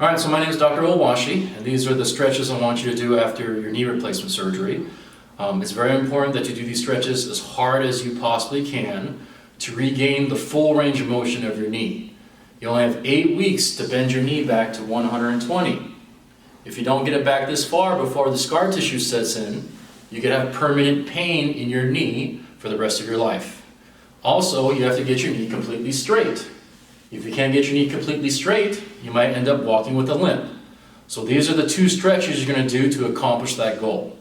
All right, so my name is Dr. Owashi, and these are the stretches I want you to do after your knee replacement surgery. It's very important that you do these stretches as hard as you possibly can to regain the full range of motion of your knee. You only have 8 weeks to bend your knee back to 120. If you don't get it back this far before the scar tissue sets in, you could have permanent pain in your knee for the rest of your life. Also, you have to get your knee completely straight. If you can't get your knee completely straight, you might end up walking with a limp. So these are the 2 stretches you're going to do to accomplish that goal.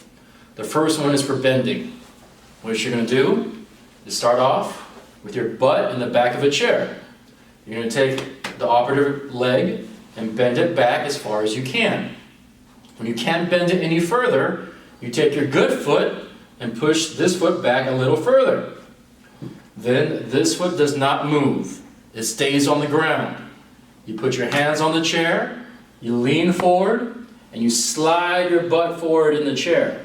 The first one is for bending. What you're going to do is start off with your butt in the back of a chair. You're going to take the operative leg and bend it back as far as you can. When you can't bend it any further, you take your good foot and push this foot back a little further. Then this foot does not move. It stays on the ground. You put your hands on the chair, you lean forward, and you slide your butt forward in the chair.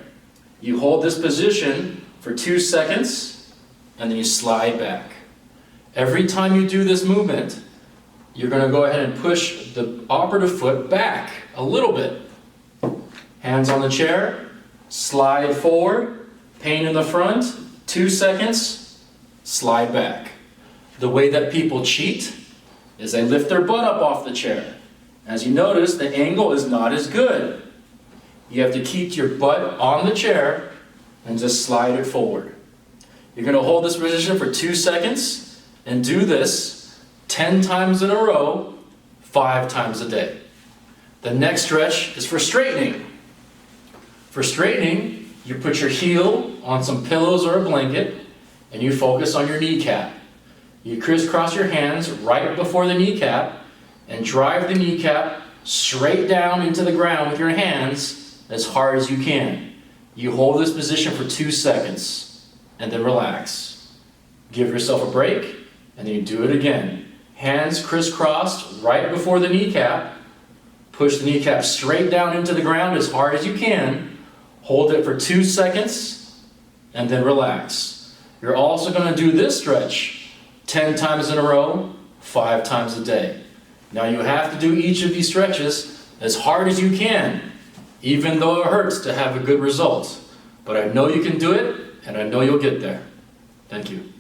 You hold this position for 2 seconds, and then you slide back. Every time you do this movement, you're going to go ahead and push the operative foot back a little bit. Hands on the chair, slide forward, pain in the front, 2 seconds, slide back. The way that people cheat is they lift their butt up off the chair. As you notice, the angle is not as good. You have to keep your butt on the chair and just slide it forward. You're going to hold this position for 2 seconds and do this 10 times in a row, 5 times a day. The next stretch is for straightening. For straightening, you put your heel on some pillows or a blanket and you focus on your kneecap. You crisscross your hands right before the kneecap and drive the kneecap straight down into the ground with your hands as hard as you can. You hold this position for 2 seconds and then relax. Give yourself a break and then you do it again. Hands crisscrossed right before the kneecap. Push the kneecap straight down into the ground as hard as you can. Hold it for 2 seconds and then relax. You're also going to do this stretch 10 times in a row, 5 times a day. Now you have to do each of these stretches as hard as you can, even though it hurts to have a good result. But I know you can do it, and I know you'll get there. Thank you.